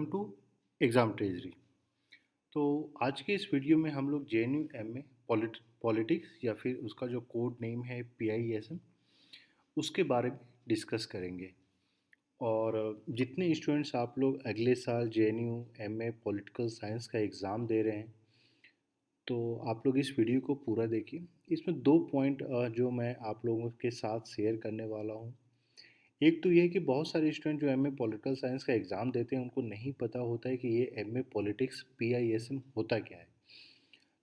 To exam treasury. तो आज के इस वीडियो में हम लोग JNU MA पॉलिटिक्स या फिर उसका जो कोड नेम है PISM उसके बारे में डिस्कस करेंगे। और जितने स्टूडेंट्स आप लोग अगले साल JNU MA पॉलिटिकल साइंस का एग्ज़ाम दे रहे हैं, तो आप लोग इस वीडियो को पूरा देखिए। इसमें दो पॉइंट जो मैं आप लोगों के साथ शेयर करने वाला हूँ। एक तो ये है कि बहुत सारे स्टूडेंट जो MA पॉलिटिकल साइंस का एग्ज़ाम देते हैं उनको नहीं पता होता है कि ये MA पॉलिटिक्स PISM होता क्या है।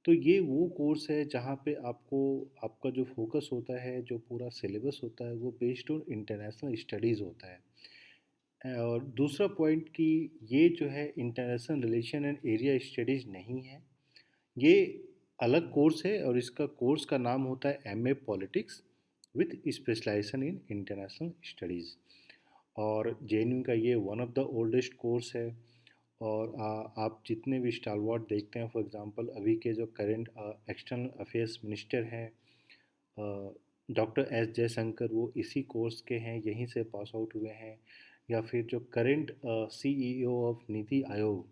तो ये वो कोर्स है जहाँ पे आपको आपका जो फोकस होता है, जो पूरा सिलेबस होता है, वो बेस्ड ऑन इंटरनेशनल स्टडीज़ होता है। और दूसरा पॉइंट कि ये जो है international relation and area studies नहीं है, ये अलग कोर्स है और इसका कोर्स का नाम होता है MA politics with specialisation in international studies. और JNU का ये one of the oldest course है। और आप जितने भी स्टालवर्ड देखते हैं, फॉर एग्जांपल अभी के जो करंट एक्सटर्नल अफेयर्स मिनिस्टर हैं, डॉक्टर S जयशंकर, वो इसी कोर्स के हैं, यहीं से पास आउट हुए हैं। या फिर जो current CEO of NITI Aayog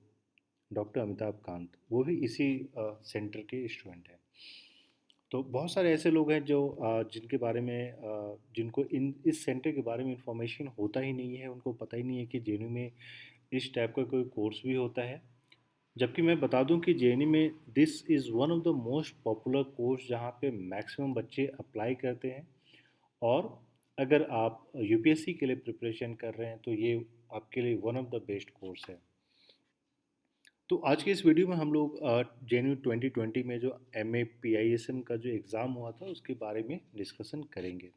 doctor Amitabh Kant, वो भी इसी सेंटर के स्टूडेंट हैं। तो बहुत सारे ऐसे लोग हैं जो जिनके बारे में जिनको इन इस सेंटर के बारे में इंफॉर्मेशन होता ही नहीं है, उनको पता ही नहीं है कि JNU में इस टाइप का कोई कोर्स भी होता है। जबकि मैं बता दूं कि JNU में this is one of the most popular course जहाँ पे मैक्सिमम बच्चे अप्लाई करते हैं। और अगर आप UPSC के लिए प्रिपरेशन कर रहे हैं तो ये आपके लिए one of the best course है। तो आज के इस वीडियो में हम लोग JNU 2020 में जो MA PISM का जो एग्ज़ाम हुआ था उसके बारे में डिस्कशन करेंगे।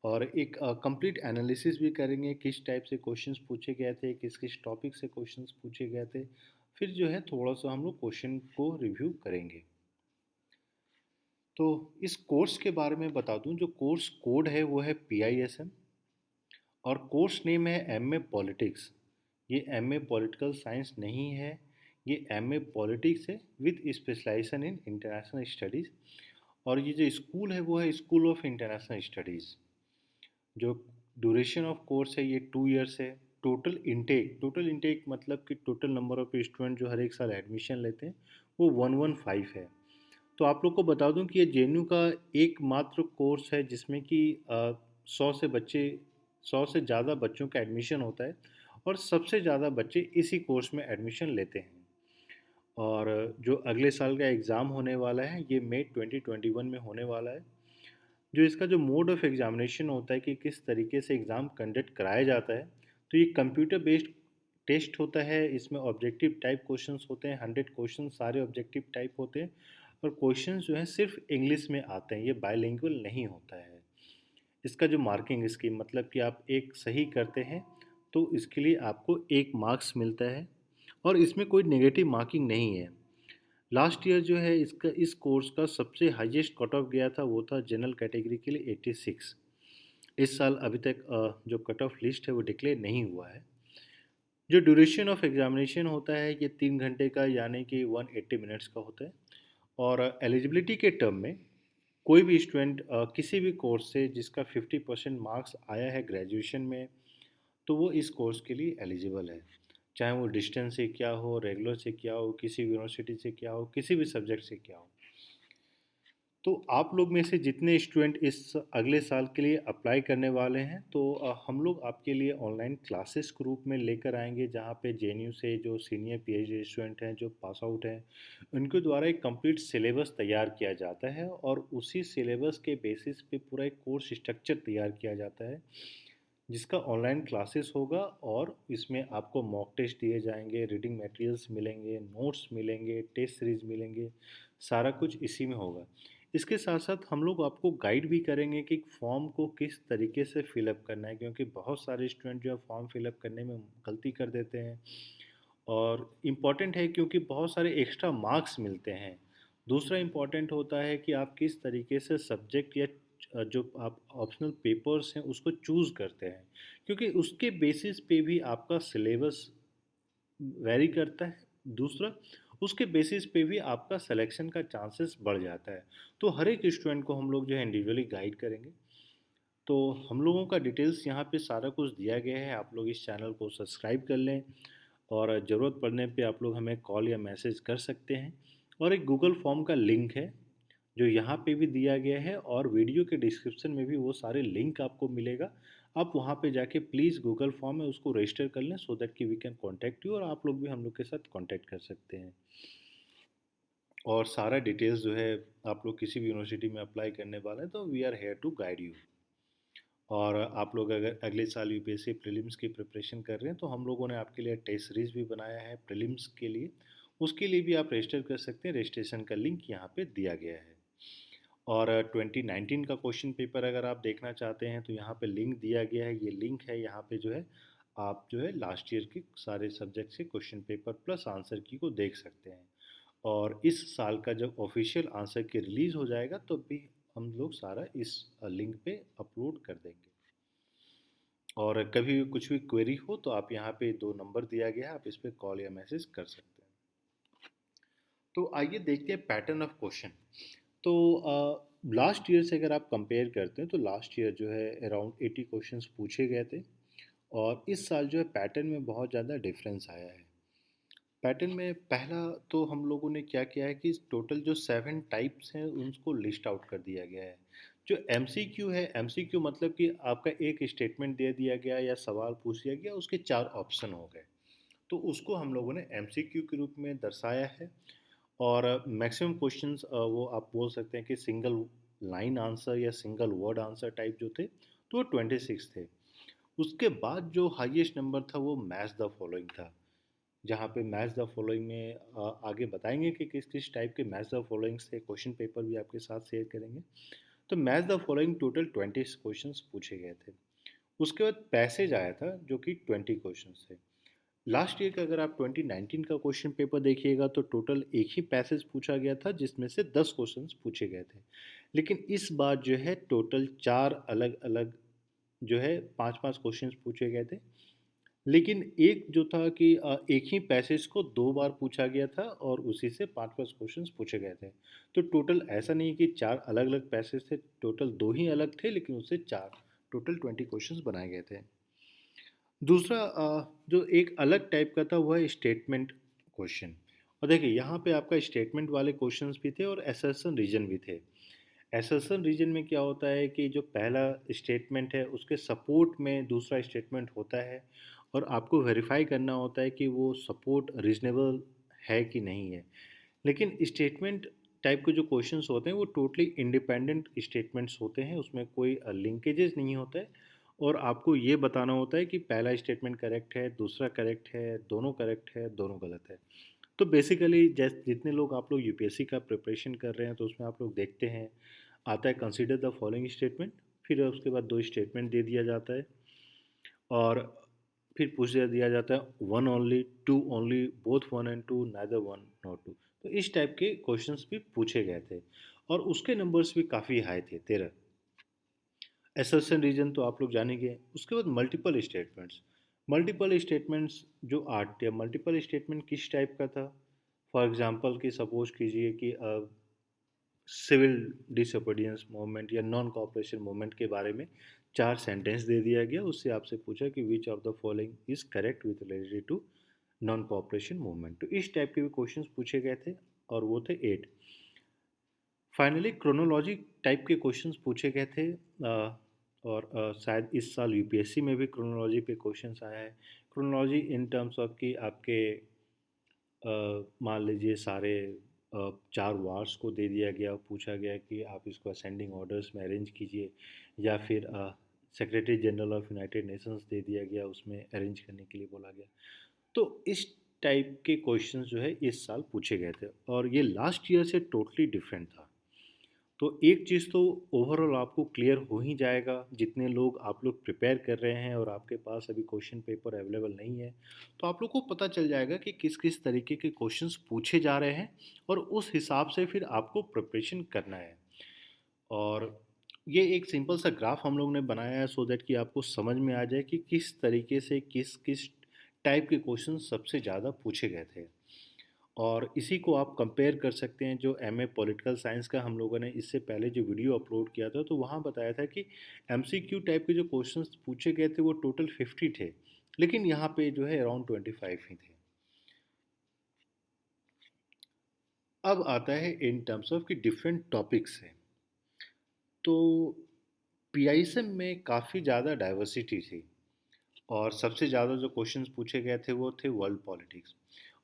और एक कंप्लीट एनालिसिस भी करेंगे, किस टाइप से क्वेश्चंस पूछे गए थे, किस किस टॉपिक से क्वेश्चंस पूछे गए थे। फिर जो है थोड़ा सा हम लोग क्वेश्चन को रिव्यू करेंगे। तो इस कोर्स के बारे में बता दूं, जो कोर्स कोड है वो है PISM और कोर्स नेम है MA पॉलिटिक्स। ये MA पॉलिटिकल साइंस नहीं है, ये MA पॉलिटिक्स है with specialisation in international studies. और ये जो स्कूल है वो है स्कूल ऑफ इंटरनेशनल स्टडीज़। जो ड्यूरेशन ऑफ कोर्स है ये 2 इयर्स है। टोटल इनटेक मतलब कि टोटल नंबर ऑफ स्टूडेंट जो हर एक साल एडमिशन लेते हैं वो 115 है। तो आप लोग को बता दूं कि ये JNU का एकमात्र कोर्स है जिसमें कि 100 से ज़्यादा बच्चों का एडमिशन होता है और सबसे ज़्यादा बच्चे इसी कोर्स में एडमिशन लेते हैं। और जो अगले साल का एग्ज़ाम होने वाला है ये मई 2021 में होने वाला है। जो इसका जो मोड ऑफ एग्जामिनेशन होता है कि किस तरीके से एग्ज़ाम कंडक्ट कराया जाता है, तो ये कंप्यूटर बेस्ड टेस्ट होता है। इसमें ऑब्जेक्टिव टाइप क्वेश्चंस होते हैं, 100 क्वेश्चन सारे ऑब्जेक्टिव टाइप होते हैं। और क्वेश्चंस जो हैं सिर्फ इंग्लिश में आते हैं, ये बायलिंगुअल नहीं होता है। इसका जो मार्किंग स्कीम मतलब कि आप एक सही करते हैं तो इसके लिए आपको 1 मार्क्स मिलता है और इसमें कोई नेगेटिव मार्किंग नहीं है। लास्ट ईयर जो है इसका इस कोर्स का सबसे हाईएस्ट कट ऑफ गया था वो था जनरल कैटेगरी के लिए 86। इस साल अभी तक जो कट ऑफ लिस्ट है वो डिक्लेयर नहीं हुआ है। जो ड्यूरेशन ऑफ एग्जामिनेशन होता है ये 3 घंटे का यानी कि 180 मिनट्स का होता है। और एलिजिबिलिटी के टर्म में कोई भी स्टूडेंट किसी भी कोर्स से जिसका 50% मार्क्स आया है ग्रेजुएशन में, तो वो इस कोर्स के लिए एलिजिबल है। चाहे वो डिस्टेंस से क्या हो, रेगुलर से क्या हो, किसी यूनिवर्सिटी से क्या हो, किसी भी सब्जेक्ट से क्या हो। तो आप लोग में से जितने स्टूडेंट इस अगले साल के लिए अप्लाई करने वाले हैं, तो हम लोग आपके लिए ऑनलाइन क्लासेस के रूप में लेकर आएंगे जहाँ पे JNU से जो सीनियर PhD स्टूडेंट हैं जो पास आउट हैं उनके द्वारा एक कंप्लीट सिलेबस तैयार किया जाता है और उसी सिलेबस के बेसिस पे पूरा एक कोर्स स्ट्रक्चर तैयार किया जाता है जिसका ऑनलाइन क्लासेस होगा। और इसमें आपको मॉक टेस्ट दिए जाएंगे, रीडिंग मटेरियल्स मिलेंगे, नोट्स मिलेंगे, टेस्ट सीरीज मिलेंगे, सारा कुछ इसी में होगा। इसके साथ साथ हम लोग आपको गाइड भी करेंगे कि फॉर्म को किस तरीके से फिलअप करना है, क्योंकि बहुत सारे स्टूडेंट जो है फॉर्म फिलअप करने में गलती कर देते हैं। और इम्पॉर्टेंट है क्योंकि बहुत सारे एक्स्ट्रा मार्क्स मिलते हैं। दूसरा इम्पॉर्टेंट होता है कि आप किस तरीके से सब्जेक्ट या जो आप ऑप्शनल पेपर्स हैं उसको चूज़ करते हैं, क्योंकि उसके बेसिस पे भी आपका सिलेबस वेरी करता है। दूसरा, उसके बेसिस पे भी आपका सिलेक्शन का चांसेस बढ़ जाता है। तो हर एक स्टूडेंट को हम लोग जो है इंडिविजुअली गाइड करेंगे। तो हम लोगों का डिटेल्स यहाँ पे सारा कुछ दिया गया है, आप लोग इस चैनल को सब्सक्राइब कर लें। और ज़रूरत पड़ने पे आप लोग हमें कॉल या मैसेज कर सकते हैं। और एक गूगल फॉर्म का लिंक है जो यहाँ पे भी दिया गया है, और वीडियो के डिस्क्रिप्शन में भी वो सारे लिंक आपको मिलेगा। आप वहाँ पे जाके प्लीज़ गूगल फॉर्म है उसको रजिस्टर कर लें, सो दैट कि वी कैन कॉन्टैक्ट यू, और आप लोग भी हम लोग के साथ कॉन्टैक्ट कर सकते हैं। और सारा डिटेल्स जो है, आप लोग किसी भी यूनिवर्सिटी में अप्लाई करने वाले हैं तो we are here to guide you. और आप लोग अगर अगले साल यूपीएससी प्रीलिम्स की प्रिपरेशन कर रहे हैं तो हम लोगों ने आपके लिए टेस्ट सीरीज भी बनाया है प्रीलिम्स के लिए, उसके लिए भी आप रजिस्टर कर सकते हैं। रजिस्ट्रेशन का लिंक यहाँ पे दिया गया है। और 2019 का क्वेश्चन पेपर अगर आप देखना चाहते हैं तो यहाँ पे लिंक दिया गया है, ये लिंक है यहाँ पे जो है, आप जो है लास्ट ईयर की सारे सब्जेक्ट से क्वेश्चन पेपर प्लस आंसर की को देख सकते हैं। और इस साल का जब ऑफिशियल आंसर की रिलीज़ हो जाएगा तो भी हम लोग सारा इस लिंक पे अपलोड कर देंगे। और कभी भी कुछ भी क्वेरी हो तो आप यहाँ पे 2 नंबर दिया गया है, आप इस पे कॉल या मैसेज कर सकते हैं। तो आइए देखते हैं पैटर्न ऑफ क्वेश्चन। तो लास्ट ईयर से अगर आप कंपेयर करते हैं तो लास्ट ईयर जो है अराउंड 80 क्वेश्चंस पूछे गए थे, और इस साल जो है पैटर्न में बहुत ज़्यादा डिफरेंस आया है। पैटर्न में पहला तो हम लोगों ने क्या किया है कि टोटल जो 7 टाइप्स हैं उनको लिस्ट आउट कर दिया गया है। जो एमसीक्यू है, एमसीक्यू मतलब कि आपका एक स्टेटमेंट दे दिया गया या सवाल पूछ दिया गया, उसके 4 ऑप्शन हो गए, तो उसको हम लोगों ने एमसीक्यू के रूप में दर्शाया है। और मैक्सिमम क्वेश्चंस वो आप बोल सकते हैं कि सिंगल लाइन आंसर या सिंगल वर्ड आंसर टाइप जो थे, तो वो 26 थे। उसके बाद जो हाईएस्ट नंबर था वो मैच द फॉलोइंग था, जहाँ पे मैच द फॉलोइंग में आगे बताएंगे कि किस किस टाइप के मैच द फॉलोइंग से क्वेश्चन पेपर भी आपके साथ शेयर करेंगे। तो match the following total 20 question पूछे गए थे। उसके बाद पैसेज आया था जो कि 20 क्वेश्चन थे। लास्ट ईयर का अगर आप 2019 का क्वेश्चन पेपर देखिएगा तो टोटल एक ही पैसेज पूछा गया था जिसमें से 10 क्वेश्चंस पूछे गए थे। लेकिन इस बार जो है टोटल 4 अलग अलग जो है 5-5 क्वेश्चंस पूछे गए थे। लेकिन एक जो था कि एक ही पैसेज को 2 बार पूछा गया था और उसी से 5-5 क्वेश्चंस पूछे गए थे। तो टोटल ऐसा नहीं कि 4 अलग अलग पैसेज थे, टोटल 2 ही अलग थे लेकिन उससे 4 टोटल 20 क्वेश्चंस बनाए गए थे। दूसरा जो एक अलग टाइप का था वो है स्टेटमेंट क्वेश्चन। और देखिए यहाँ पे आपका स्टेटमेंट वाले क्वेश्चंस भी थे और असर्शन रीजन भी थे। असर्शन रीजन में क्या होता है कि जो पहला स्टेटमेंट है उसके सपोर्ट में दूसरा स्टेटमेंट होता है, और आपको वेरीफाई करना होता है कि वो सपोर्ट रीजनेबल है कि नहीं है। लेकिन स्टेटमेंट टाइप के जो क्वेश्चंस होते हैं वो टोटली इंडिपेंडेंट स्टेटमेंट्स होते हैं, उसमें कोई लिंकेजेस नहीं होता है। और आपको ये बताना होता है कि पहला स्टेटमेंट करेक्ट है, दूसरा करेक्ट है, दोनों करेक्ट है, दोनों गलत है। तो बेसिकली जैसे जितने लोग आप लोग यूपीएससी का प्रिपरेशन कर रहे हैं तो उसमें आप लोग देखते हैं आता है कंसीडर द फॉलोइंग स्टेटमेंट, फिर उसके बाद 2 स्टेटमेंट दे दिया जाता है, और फिर पूछ दिया जाता है one only, two only, both one and two, neither one not two. तो इस टाइप के क्वेश्चंस भी पूछे गए थे, और उसके नंबर्स भी काफ़ी हाई थे, 13। एसर्शन रीजन तो आप लोग जानेंगे। उसके बाद मल्टीपल स्टेटमेंट्स। मल्टीपल स्टेटमेंट्स जो 8 थे। मल्टीपल स्टेटमेंट किस टाइप का था? फॉर एग्जांपल कि सपोज कीजिए कि सिविल डिसोबीडियंस मूवमेंट या नॉन कॉपरेशन मूवमेंट के बारे में 4 सेंटेंस दे दिया गया, उससे आपसे पूछा कि which of the following is correct with related to non cooperation movement. तो इस टाइप के भी क्वेश्चंस पूछे गए थे, और वो थे 8। फाइनली क्रोनोलॉजी टाइप के क्वेश्चंस पूछे गए थे, और शायद इस साल यूपीएससी में भी क्रोनोलॉजी पे क्वेश्चंस आया है। क्रोनोलॉजी इन टर्म्स ऑफ कि आपके मान लीजिए सारे 4 वार्स को दे दिया गया, पूछा गया कि आप इसको असेंडिंग ऑर्डर्स में अरेंज कीजिए, या फिर secretary general of United Nations दे दिया गया, उसमें अरेंज करने के लिए बोला गया। तो इस टाइप के क्वेश्चंस जो है इस साल पूछे गए थे, और ये लास्ट ईयर से टोटली डिफरेंट था। तो एक चीज़ तो ओवरऑल आपको क्लियर हो ही जाएगा, जितने लोग आप लोग प्रिपेयर कर रहे हैं और आपके पास अभी क्वेश्चन पेपर अवेलेबल नहीं है, तो आप लोग को पता चल जाएगा कि किस किस तरीके के क्वेश्चंस पूछे जा रहे हैं, और उस हिसाब से फिर आपको प्रिपरेशन करना है। और ये एक सिंपल सा ग्राफ हम लोग ने बनाया है सो दैट कि आपको समझ में आ जाए कि किस तरीके से किस किस टाइप के क्वेश्चन सबसे ज़्यादा पूछे गए थे। और इसी को आप कंपेयर कर सकते हैं जो एमए पॉलिटिकल साइंस का हम लोगों ने इससे पहले जो वीडियो अपलोड किया था, तो वहाँ बताया था कि एमसीक्यू टाइप के जो क्वेश्चंस पूछे गए थे वो टोटल 50 थे, लेकिन यहाँ पे जो है अराउंड 25 ही थे। अब आता है इन टर्म्स ऑफ कि डिफरेंट टॉपिक्स हैं। तो पीआईएसएम में काफ़ी ज़्यादा डाइवर्सिटी थी और सबसे ज़्यादा जो क्वेश्चंस पूछे गए थे वो थे वर्ल्ड पॉलिटिक्स।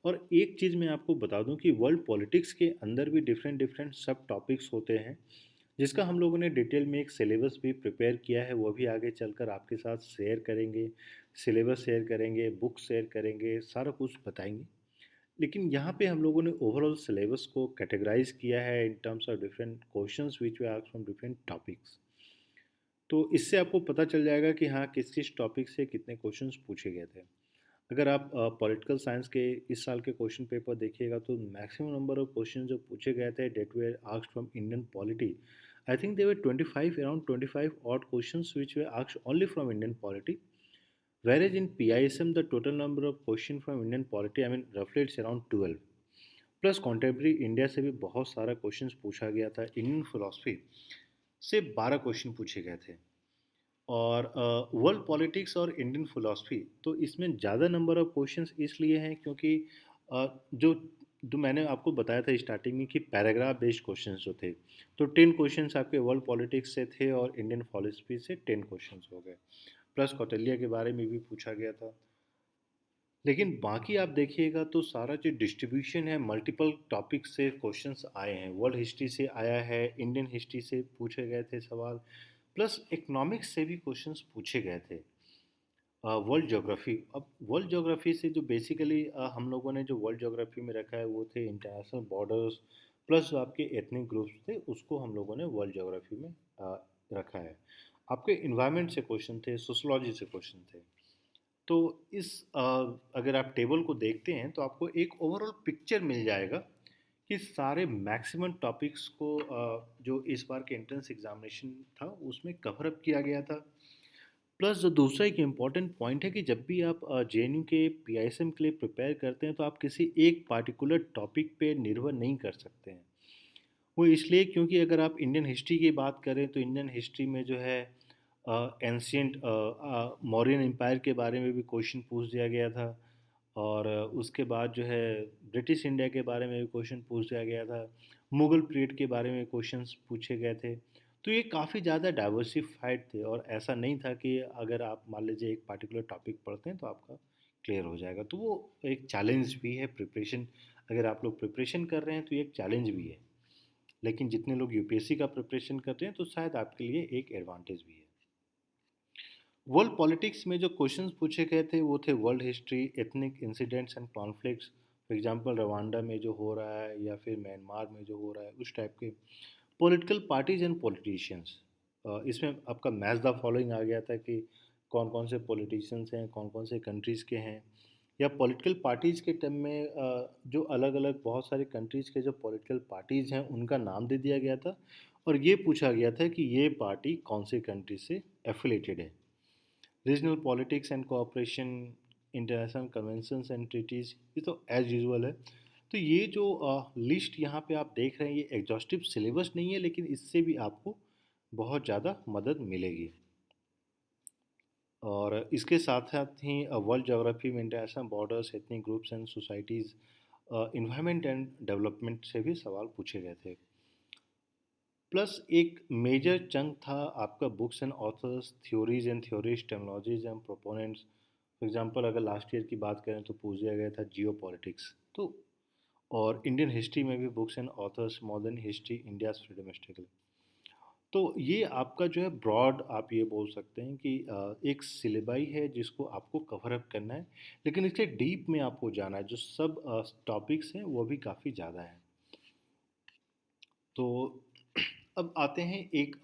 और एक चीज़ मैं आपको बता दूं कि वर्ल्ड पॉलिटिक्स के अंदर भी डिफरेंट डिफरेंट सब टॉपिक्स होते हैं, जिसका हम लोगों ने डिटेल में एक सिलेबस भी प्रिपेयर किया है, वो भी आगे चलकर आपके साथ शेयर करेंगे। सिलेबस शेयर करेंगे, बुक शेयर करेंगे, सारा कुछ बताएंगे। लेकिन यहाँ पे हम लोगों ने ओवरऑल सिलेबस को कैटेगराइज किया है in terms of different questions which way asked from different topics. तो इससे आपको पता चल जाएगा कि हाँ किस किस टॉपिक से कितने क्वेश्चंस पूछे गए थे। अगर आप पॉलिटिकल साइंस के इस साल के क्वेश्चन पेपर देखिएगा तो मैक्सिमम नंबर ऑफ क्वेश्चन जो पूछे गए थे that were asked from Indian polity, I think they were 25, around 25 odd questions which were asked only from Indian polity, whereas in PISM the total number of questions from Indian polity, I mean roughly it's around 12, plus contemporary India से भी बहुत सारा questions पूछा गया था। Indian philosophy से 12 question पूछे गए थे। और वर्ल्ड पॉलिटिक्स और इंडियन फिलोसफी तो इसमें ज़्यादा नंबर ऑफ क्वेश्चंस इसलिए हैं क्योंकि जो जो मैंने आपको बताया था स्टार्टिंग में कि पैराग्राफ बेस्ड क्वेश्चंस जो थे, तो 10 क्वेश्चंस आपके वर्ल्ड पॉलिटिक्स से थे और इंडियन फिलोसफी से 10 क्वेश्चंस हो गए। प्लस कौटिल्य के बारे में भी पूछा गया था। लेकिन बाकी आप देखिएगा तो सारा जो डिस्ट्रीब्यूशन है मल्टीपल टॉपिक से क्वेश्चंस आए हैं। वर्ल्ड हिस्ट्री से आया है, इंडियन हिस्ट्री से पूछे गए थे सवाल, प्लस इकोनॉमिक्स से भी क्वेश्चंस पूछे गए थे। वर्ल्ड ज्योग्राफी, अब वर्ल्ड ज्योग्राफी से जो बेसिकली हम लोगों ने जो वर्ल्ड ज्योग्राफी में रखा है वो थे इंटरनेशनल बॉर्डर्स, प्लस जो आपके एथनिक ग्रुप्स थे उसको हम लोगों ने वर्ल्ड ज्योग्राफी में रखा है। आपके इन्वायरमेंट से क्वेश्चन थे, सोशोलॉजी से क्वेश्चन थे। तो इस अगर आप टेबल को देखते हैं तो आपको एक ओवरऑल पिक्चर मिल जाएगा कि सारे मैक्सिमम टॉपिक्स को जो इस बार के एंट्रेंस एग्जामिनेशन था उसमें कवर अप किया गया था। प्लस जो दूसरा एक इम्पॉर्टेंट पॉइंट है कि जब भी आप जेएनयू के पीआईएसएम के लिए प्रिपेयर करते हैं तो आप किसी एक पार्टिकुलर टॉपिक पे निर्भर नहीं कर सकते हैं। वो इसलिए क्योंकि अगर आप इंडियन हिस्ट्री की बात करें तो इंडियन हिस्ट्री में जो है एंशियंट मौर्यन एम्पायर के बारे में भी क्वेश्चन पूछ दिया गया था। और उसके बाद जो है ब्रिटिश इंडिया के बारे में भी क्वेश्चन पूछ दिया गया था। मुगल पीरियड के बारे में क्वेश्चंस पूछे गए थे। तो ये काफ़ी ज़्यादा डाइवर्सिफाइड थे और ऐसा नहीं था कि अगर आप मान लीजिए एक पार्टिकुलर टॉपिक पढ़ते हैं तो आपका क्लियर हो जाएगा। तो वो एक चैलेंज भी है प्रिपरेशन। अगर आप लोग प्रिपरेशन कर रहे हैं तो ये एक चैलेंज भी है। लेकिन जितने लोग यूपीएससी का प्रिपरेशन करते हैं तो शायद आपके लिए एक एडवांटेज भी है। वर्ल्ड पॉलिटिक्स में जो क्वेश्चंस पूछे गए थे वो थे world history, ethnic incidents and conflicts. For example Rwanda में जो हो रहा है या फिर म्यांमार में जो हो रहा है उस टाइप के। पॉलिटिकल पार्टीज एंड पॉलिटिशियंस, इसमें आपका मैच द फॉलोइंग आ गया था कि कौन कौन से पॉलिटिशियंस हैं, कौन कौन से कंट्रीज़ के हैं। या पॉलिटिकल पार्टीज़ के टर्म में जो अलग अलग बहुत सारे कंट्रीज़ के जो पॉलिटिकल पार्टीज़ हैं उनका नाम दे दिया गया था। और ये पूछा गया था कि ये पार्टी कौन से कंट्री से एफिलेटेड है। Regional politics and cooperation, international conventions and treaties, ये तो एज यूजुअल है। तो ये जो लिस्ट यहाँ पे आप देख रहे हैं ये एग्जॉस्टिव सिलेबस नहीं है, लेकिन इससे भी आपको बहुत ज़्यादा मदद मिलेगी। और इसके साथ साथ ही वर्ल्ड ज्योग्राफी में international borders, ethnic groups and societies, environment and development से भी सवाल पूछे गए थे। प्लस एक मेजर चंक था आपका books and authors, theories and theories, technologies and proponents. For example अगर लास्ट ईयर की बात करें तो पूछ दिया गया था जियो पॉलिटिक्स। तो और इंडियन हिस्ट्री में भी books and authors, modern history, India's freedom struggle. तो ये आपका जो है ब्रॉड आप ये बोल सकते हैं कि एक सिलेबाई है जिसको आपको कवर अप करना है। लेकिन इसके डीप में आपको जाना है, जो सब टॉपिक्स हैं वो भी काफ़ी ज़्यादा हैं। तो अब आते हैं एक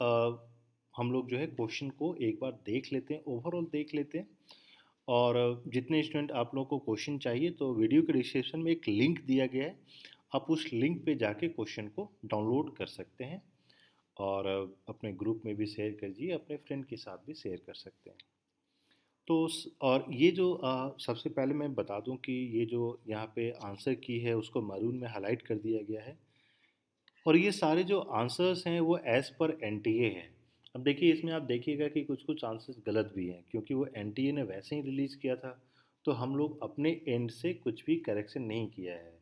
हम लोग जो है क्वेश्चन को एक बार देख लेते हैं, ओवरऑल देख लेते हैं। और जितने स्टूडेंट आप लोगों को क्वेश्चन चाहिए तो वीडियो के डिस्क्रिप्शन में एक लिंक दिया गया है, आप उस लिंक पे जाके क्वेश्चन को डाउनलोड कर सकते हैं। और अपने ग्रुप में भी शेयर कीजिए, अपने फ्रेंड के साथ भी शेयर कर सकते हैं। तो और ये जो सबसे पहले मैं बता दूं कि ये जो यहाँ पे आंसर की है उसको मरून में हाईलाइट कर दिया गया है। और ये सारे जो आंसर्स हैं वो एज़ पर एनटीए हैं। अब देखिए इसमें आप देखिएगा कि कुछ कुछ आंसर्स गलत भी हैं क्योंकि वो एनटीए ने वैसे ही रिलीज़ किया था। तो हम लोग अपने एंड से कुछ भी करेक्शन नहीं किया है।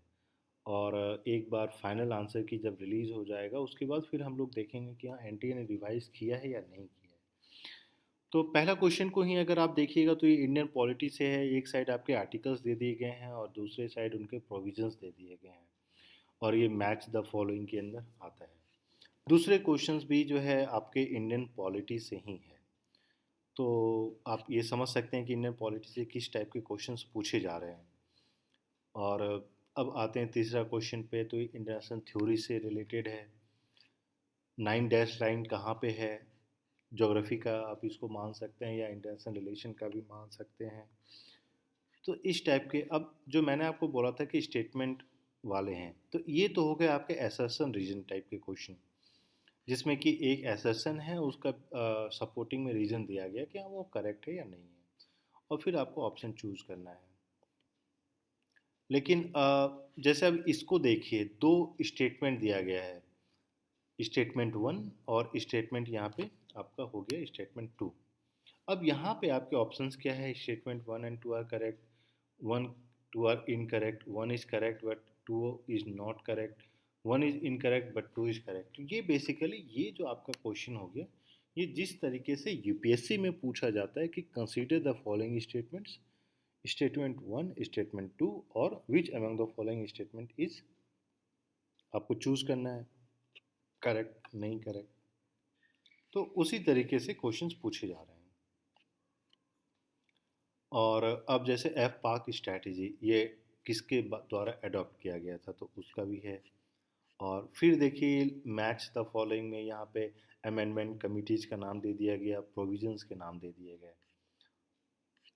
और एक बार फाइनल आंसर की जब रिलीज़ हो जाएगा उसके बाद फिर हम लोग देखेंगे कि हाँ एनटीए ने रिवाइज किया है या नहीं किया है। तो पहला क्वेश्चन को ही अगर आप देखिएगा तो ये इंडियन पॉलिटी से है। एक साइड आपके आर्टिकल्स दे दिए गए हैं और दूसरे साइड उनके प्रोविजंस दे दिए गए हैं, और ये मैच द फॉलोइंग के अंदर आता है। दूसरे क्वेश्चंस भी जो है आपके इंडियन पॉलिटी से ही है। तो आप ये समझ सकते हैं कि इंडियन पॉलिटी से किस टाइप के क्वेश्चंस पूछे जा रहे हैं। और अब आते हैं तीसरा क्वेश्चन पे, तो ये इंटरनेशनल थ्योरी से रिलेटेड है। 9 डैश लाइन कहाँ पे है, ज्योग्राफी का आप इसको मान सकते हैं या इंटरनेशनल रिलेशन का भी मान सकते हैं। तो इस टाइप के, अब जो मैंने आपको बोला था कि स्टेटमेंट वाले हैं, तो ये तो हो गए आपके असर्शन रीजन टाइप के क्वेश्चन, जिसमें कि एक असर्शन है उसका सपोर्टिंग में रीजन दिया गया कि हाँ वो करेक्ट है या नहीं है, और फिर आपको ऑप्शन चूज करना है। लेकिन जैसे अब इसको देखिए, दो स्टेटमेंट दिया गया है, स्टेटमेंट 1 और स्टेटमेंट यहाँ पे आपका हो गया स्टेटमेंट 2। अब यहाँ पे आपके ऑप्शंस क्या है, statement 1 and 2 are correct, 1 2 are incorrect, 1 is correct but 2 is not correct, 1 is incorrect but 2 is correct. ये बेसिकली ये जो आपका क्वेश्चन हो गया, ये जिस तरीके से यूपीएससी में पूछा जाता है कि consider the following statements, statement 1 statement 2, और which among the following statement is, आपको चूज करना है करेक्ट नहीं करेक्ट। तो उसी तरीके से क्वेश्चंस पूछे जा रहे हैं। और अब जैसे एफ पाक स्ट्रैटेजी, ये किसके द्वारा अडॉप्ट किया गया था, तो उसका भी है। और फिर देखिए मैच द फॉलोइंग में यहाँ पे अमेंडमेंट कमिटीज का नाम दे दिया गया, प्रोविजंस के नाम दे दिए गए,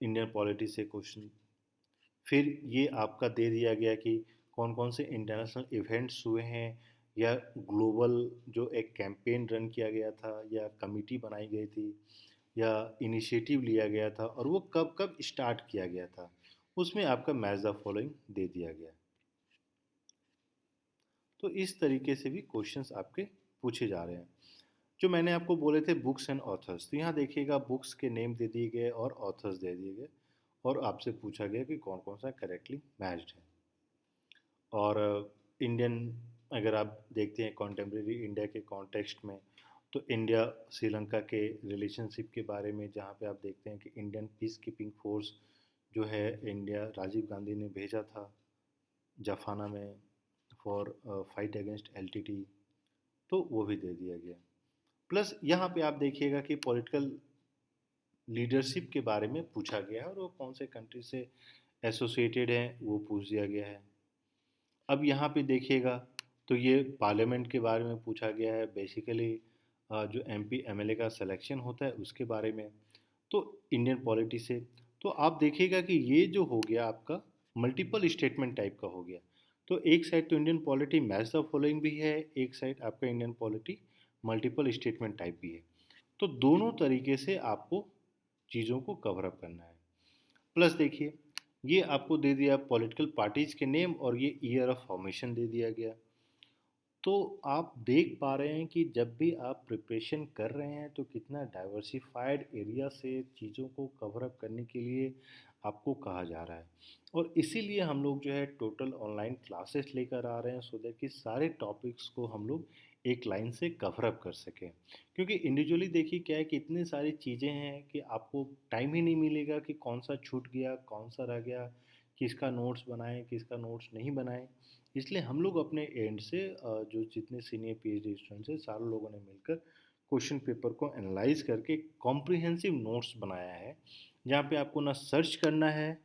इंडियन पॉलिटी से क्वेश्चन। फिर ये आपका दे दिया गया कि कौन कौन से इंटरनेशनल इवेंट्स हुए हैं, या ग्लोबल जो एक कैंपेन रन किया गया था, या कमिटी बनाई गई थी, या इनिशिएटिव लिया गया था, और वो कब कब स्टार्ट किया गया था, उसमें आपका मैच द फॉलोइंग दे दिया गया। तो इस तरीके से भी क्वेश्चंस आपके पूछे जा रहे हैं। जो मैंने आपको बोले थे बुक्स एंड ऑथर्स, तो यहाँ देखिएगा बुक्स के नेम दे दिए गए और ऑथर्स दे दिए गए, और आपसे पूछा गया कि कौन कौन सा करेक्टली मैच्ड है। और इंडियन, अगर आप देखते हैं कॉन्टेम्प्रेरी इंडिया के कॉन्टेक्स्ट में, तो इंडिया श्रीलंका के रिलेशनशिप के बारे में, जहाँ पे आप देखते हैं कि इंडियन पीस कीपिंग फोर्स जो है इंडिया राजीव गांधी ने भेजा था जाफाना में फॉर फाइट अगेंस्ट एलटीटी, तो वो भी दे दिया गया। प्लस यहाँ पे आप देखिएगा कि पॉलिटिकल लीडरशिप के बारे में पूछा गया है, और वो कौन से कंट्री से एसोसिएटेड हैं वो पूछ दिया गया है। अब यहाँ पे देखिएगा तो ये पार्लियामेंट के बारे में पूछा गया है, बेसिकली जो एमपी एमएलए का सिलेक्शन होता है उसके बारे में, तो इंडियन पॉलिटी से। तो आप देखिएगा कि ये जो हो गया आपका मल्टीपल स्टेटमेंट टाइप का हो गया। तो एक साइड तो Indian polity match the following भी है, एक साइड आपका Indian polity multiple statement type भी है। तो दोनों तरीके से आपको चीज़ों को कवर अप करना है। प्लस देखिए ये आपको दे दिया पॉलिटिकल पार्टीज के नेम, और ये ईयर ऑफ फॉर्मेशन दे दिया गया। तो आप देख पा रहे हैं कि जब भी आप प्रिपरेशन कर रहे हैं तो कितना डाइवर्सिफाइड एरिया से चीज़ों को कवर अप करने के लिए आपको कहा जा रहा है। और इसीलिए हम लोग जो है टोटल ऑनलाइन क्लासेस लेकर आ रहे हैं, सो दैट कि सारे टॉपिक्स को हम लोग एक लाइन से कवर अप कर सकें। क्योंकि इंडिविजुअली देखिए क्या है कि इतनी सारी चीज़ें हैं कि आपको टाइम ही नहीं मिलेगा कि कौन सा छूट गया कौन सा रह गया, किसका नोट्स बनाएं किसका नोट्स नहीं बनाएं। इसलिए हम लोग अपने एंड से जो जितने सीनियर पीएचडी स्टूडेंट्स हैं सारे लोगों ने मिलकर क्वेश्चन पेपर को एनालाइज करके कॉम्प्रिहेंसिव नोट्स बनाया है, जहाँ पे आपको ना सर्च करना है,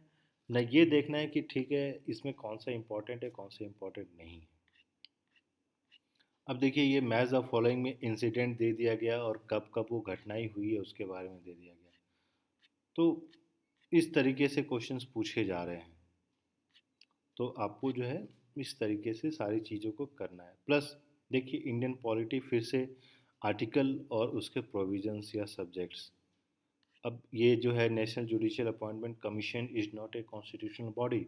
ना ये देखना है कि ठीक है इसमें कौन सा इम्पोर्टेंट है कौन सा इम्पोर्टेंट नहीं है। अब देखिए ये मैच द फॉलोइंग में इंसिडेंट दे दिया गया, और कब कब वो घटनाएं हुई है उसके बारे में दे दिया गया। तो इस तरीके से क्वेश्चंस पूछे जा रहे हैं। तो आपको जो है इस तरीके से सारी चीज़ों को करना है। प्लस देखिए इंडियन पॉलिटी फिर से आर्टिकल और उसके प्रोविजंस या सब्जेक्ट्स। अब ये जो है national judicial appointment commission is not a constitutional body.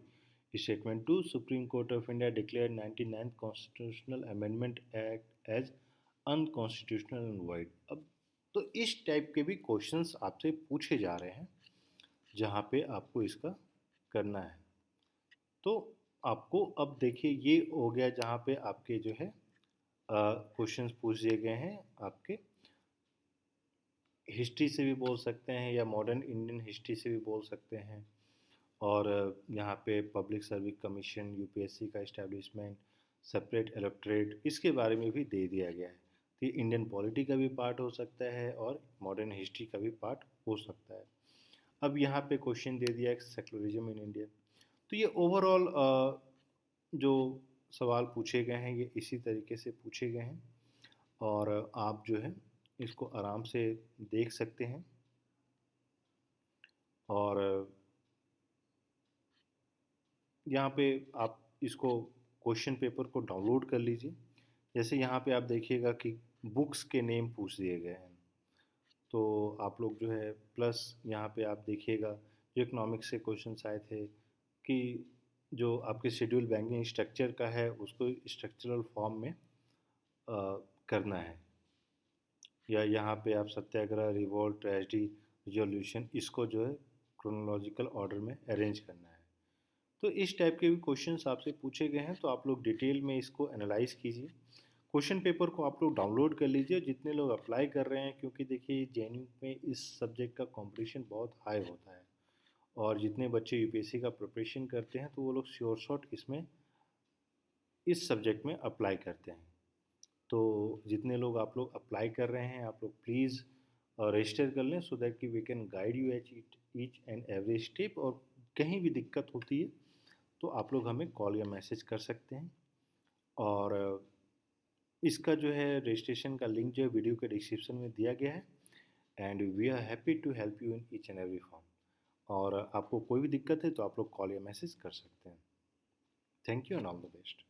Statement 2 supreme court of India declare 99th constitutional amendment act as unconstitutional and void. अब तो इस टाइप के भी क्वेश्चंस आपसे पूछे जा रहे हैं, जहाँ पे आपको इसका करना है। तो आपको अब देखिए ये हो गया जहाँ पे आपके जो है क्वेश्चंस पूछ दिए गए हैं आपके हिस्ट्री से भी बोल सकते हैं या मॉडर्न इंडियन हिस्ट्री से भी बोल सकते हैं। और यहाँ पे पब्लिक सर्विस कमीशन यूपीएससी का इस्टेब्लिशमेंट सेपरेट इलेक्टोरेट इसके बारे में भी दे दिया गया है। तो ये इंडियन पॉलिटी का भी पार्ट हो सकता है और मॉडर्न हिस्ट्री का भी पार्ट हो सकता है। अब यहाँ पे क्वेश्चन दे दिया है सेकुलरिज्म इन इंडिया। तो ये ओवरऑल जो सवाल पूछे गए हैं ये इसी तरीके से पूछे गए हैं और आप जो है इसको आराम से देख सकते हैं। और यहाँ पे आप इसको क्वेश्चन पेपर को डाउनलोड कर लीजिए। जैसे यहाँ पे आप देखिएगा कि बुक्स के नेम पूछ दिए गए हैं, तो आप लोग जो है प्लस यहाँ पे आप देखिएगा जो इकोनॉमिक्स से क्वेश्चन आए थे कि जो आपके शेड्यूल बैंकिंग स्ट्रक्चर का है उसको स्ट्रक्चरल फॉर्म में करना है। या यहाँ पे आप सत्याग्रह रिवोल्ट ट्रेजेडी रिजोल्यूशन इसको जो है क्रोनोलॉजिकल ऑर्डर में अरेंज करना है। तो इस टाइप के भी क्वेश्चंस आपसे पूछे गए हैं, तो आप लोग डिटेल में इसको एनालाइज कीजिए। क्वेश्चन पेपर को आप लोग डाउनलोड कर लीजिए जितने लोग अप्लाई कर रहे हैं, क्योंकि देखिए जेएनयू में इस सब्जेक्ट का कंपटीशन बहुत हाई होता है और जितने बच्चे यूपीएससी का प्रिपरेशन करते हैं तो वो लोग श्योर शॉट इसमें इस सब्जेक्ट में अप्लाई करते हैं। तो जितने लोग आप लोग अप्लाई कर रहे हैं आप लोग प्लीज़ रजिस्टर कर लें, सो दैट कि we can guide you each and every step. और कहीं भी दिक्कत होती है तो आप लोग हमें कॉल या मैसेज कर सकते हैं। और इसका जो है रजिस्ट्रेशन का लिंक जो है वीडियो के डिस्क्रिप्शन में दिया गया है। And we are happy to help you in each and every form. और आपको कोई भी दिक्कत है तो आप लोग कॉल या मैसेज कर सकते हैं। Thank you and all the best.